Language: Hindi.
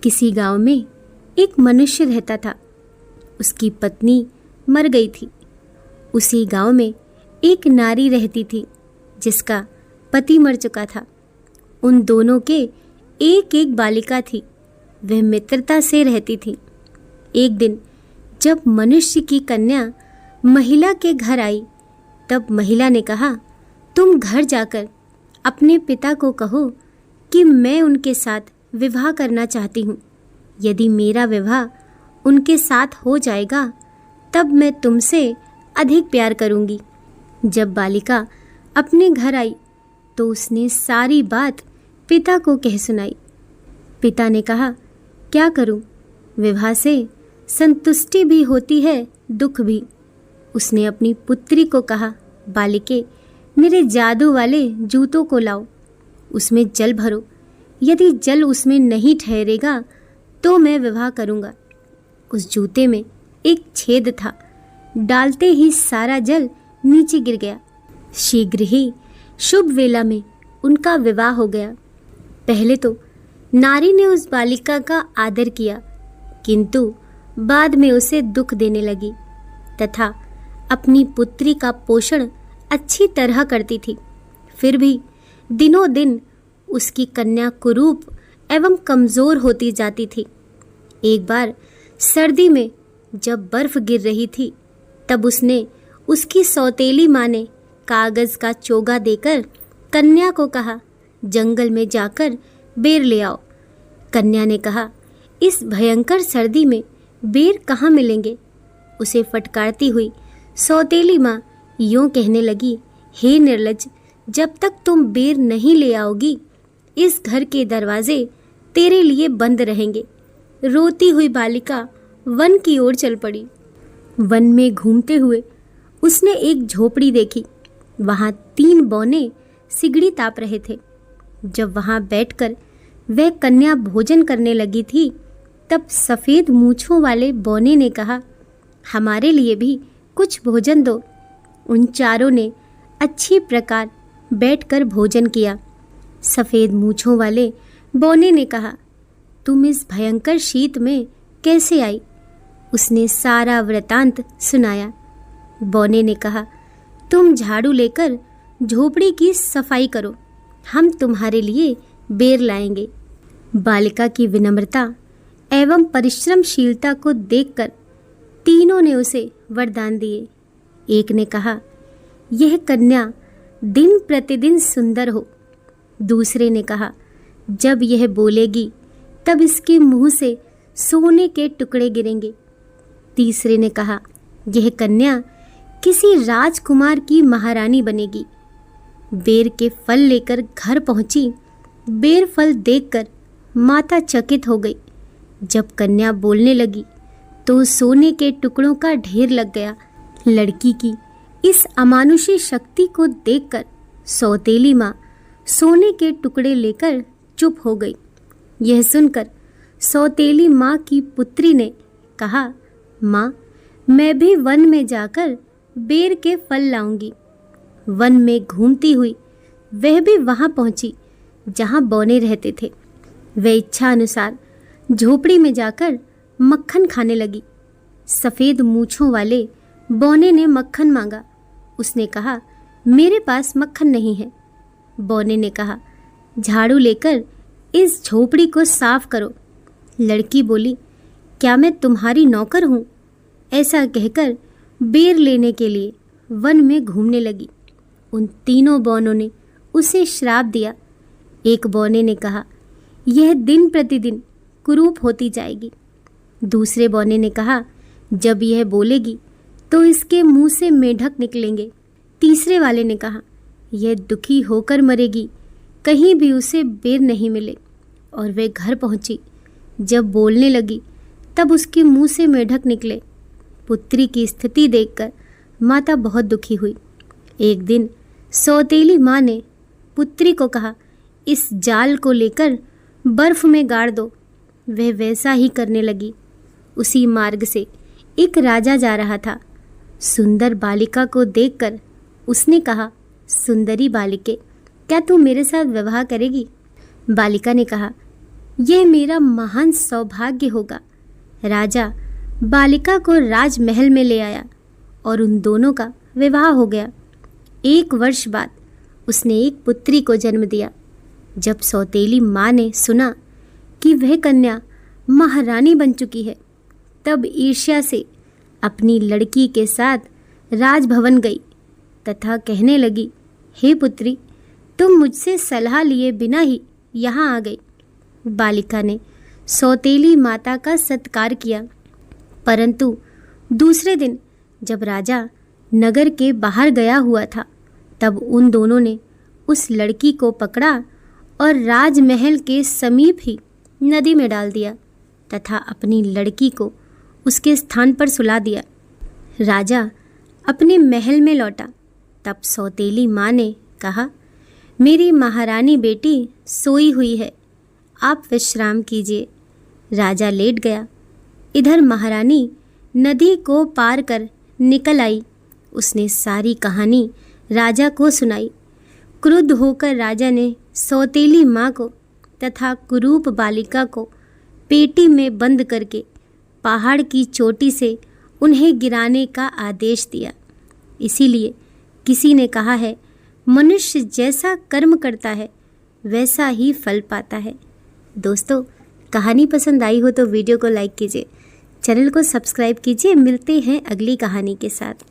किसी गांव में एक मनुष्य रहता था। उसकी पत्नी मर गई थी। उसी गांव में एक नारी रहती थी जिसका पति मर चुका था। उन दोनों के एक एक बालिका थी। वह मित्रता से रहती थी। एक दिन जब मनुष्य की कन्या महिला के घर आई, तब महिला ने कहा, तुम घर जाकर अपने पिता को कहो कि मैं उनके साथ विवाह करना चाहती हूँ। यदि मेरा विवाह उनके साथ हो जाएगा तब मैं तुमसे अधिक प्यार करूँगी। जब बालिका अपने घर आई तो उसने सारी बात पिता को कह सुनाई। पिता ने कहा, क्या करूँ? विवाह से संतुष्टि भी होती है, दुख भी। उसने अपनी पुत्री को कहा, बालिके, मेरे जादू वाले जूतों को लाओ, उसमें जल भरो। यदि जल उसमें नहीं ठहरेगा तो मैं विवाह करूँगा। उस जूते में एक छेद था। डालते ही सारा जल नीचे गिर गया। शीघ्र ही शुभ वेला में उनका विवाह हो गया। पहले तो नारी ने उस बालिका का आदर किया, किंतु बाद में उसे दुख देने लगी तथा अपनी पुत्री का पोषण अच्छी तरह करती थी। फिर भी दिनों दिन उसकी कन्या कुरूप एवं कमज़ोर होती जाती थी। एक बार सर्दी में जब बर्फ गिर रही थी, तब उसने उसकी सौतेली माँ ने कागज़ का चोगा देकर कन्या को कहा, जंगल में जाकर बेर ले आओ। कन्या ने कहा, इस भयंकर सर्दी में बेर कहाँ मिलेंगे? उसे फटकारती हुई सौतेली माँ यूँ कहने लगी, हे निर्लज्ज, जब तक तुम बेर नहीं ले आओगी इस घर के दरवाजे तेरे लिए बंद रहेंगे। रोती हुई बालिका वन की ओर चल पड़ी। वन में घूमते हुए उसने एक झोपड़ी देखी। वहाँ 3 बौने सिगड़ी ताप रहे थे। जब वहाँ बैठकर वह कन्या भोजन करने लगी थी, तब सफ़ेद मूँछों वाले बौने ने कहा, हमारे लिए भी कुछ भोजन दो। उन चारों ने अच्छी प्रकार बैठकर भोजन किया। सफ़ेद मूँछों वाले बौने ने कहा, तुम इस भयंकर शीत में कैसे आई? उसने सारा वृतांत सुनाया। बौने ने कहा, तुम झाड़ू लेकर झोपड़ी की सफाई करो, हम तुम्हारे लिए बेर लाएंगे। बालिका की विनम्रता एवं परिश्रमशीलता को देखकर तीनों ने उसे वरदान दिए। एक ने कहा, यह कन्या दिन प्रतिदिन सुंदर हो। दूसरे ने कहा, जब यह बोलेगी तब इसके मुंह से सोने के टुकड़े गिरेंगे। तीसरे ने कहा, यह कन्या किसी राजकुमार की महारानी बनेगी। बेर के फल लेकर घर पहुंची। बेर फल देखकर माता चकित हो गई। जब कन्या बोलने लगी तो सोने के टुकड़ों का ढेर लग गया। लड़की की इस अमानुषी शक्ति को देखकर सौतेली माँ सोने के टुकड़े लेकर चुप हो गई। यह सुनकर सौतेली माँ की पुत्री ने कहा, माँ, मैं भी वन में जाकर बेर के फल लाऊंगी। वन में घूमती हुई वह भी वहाँ पहुँची जहाँ बौने रहते थे। वह इच्छा अनुसार झोपड़ी में जाकर मक्खन खाने लगी। सफ़ेद मूँछों वाले बौने ने मक्खन मांगा। उसने कहा, मेरे पास मक्खन नहीं है। बौने ने कहा, झाड़ू लेकर इस झोपड़ी को साफ करो। लड़की बोली, क्या मैं तुम्हारी नौकर हूँ? ऐसा कहकर बेर लेने के लिए वन में घूमने लगी। उन तीनों बौनों ने उसे श्राप दिया। एक बौने ने कहा, यह दिन प्रतिदिन कुरूप होती जाएगी। दूसरे बौने ने कहा, जब यह बोलेगी तो इसके मुंह से मेढक निकलेंगे। तीसरे वाले ने कहा, यह दुखी होकर मरेगी, कहीं भी उसे बेर नहीं मिले। और वे घर पहुंची। जब बोलने लगी तब उसके मुंह से मेढक निकले। पुत्री की स्थिति देखकर माता बहुत दुखी हुई। एक दिन सौतेली माँ ने पुत्री को कहा, इस जाल को लेकर बर्फ में गाड़ दो। वह वैसा ही करने लगी। उसी मार्ग से एक राजा जा रहा था। सुंदर बालिका को देखकर उसने कहा, सुंदरी बालिके, क्या तू मेरे साथ विवाह करेगी? बालिका ने कहा, यह मेरा महान सौभाग्य होगा। राजा बालिका को राजमहल में ले आया और उन दोनों का विवाह हो गया। 1 वर्ष बाद उसने एक पुत्री को जन्म दिया। जब सौतेली माँ ने सुना कि वह कन्या महारानी बन चुकी है, तब ईर्ष्या से अपनी लड़की के साथ राजभवन गई तथा कहने लगी, हे पुत्री, तुम मुझसे सलाह लिए बिना ही यहाँ आ गई। बालिका ने सौतेली माता का सत्कार किया, परंतु दूसरे दिन जब राजा नगर के बाहर गया हुआ था, तब उन दोनों ने उस लड़की को पकड़ा और राजमहल के समीप ही नदी में डाल दिया तथा अपनी लड़की को उसके स्थान पर सुला दिया। राजा अपने महल में लौटा। तब सौतेली माँ ने कहा, मेरी महारानी बेटी सोई हुई है, आप विश्राम कीजिए। राजा लेट गया। इधर महारानी नदी को पार कर निकल आई। उसने सारी कहानी राजा को सुनाई। क्रुद्ध होकर राजा ने सौतेली माँ को तथा कुरूप बालिका को पेटी में बंद करके पहाड़ की चोटी से उन्हें गिराने का आदेश दिया। इसीलिए किसी ने कहा है, मनुष्य जैसा कर्म करता है वैसा ही फल पाता है। दोस्तों, कहानी पसंद आई हो तो वीडियो को लाइक कीजिए, चैनल को सब्सक्राइब कीजिए। मिलते हैं अगली कहानी के साथ।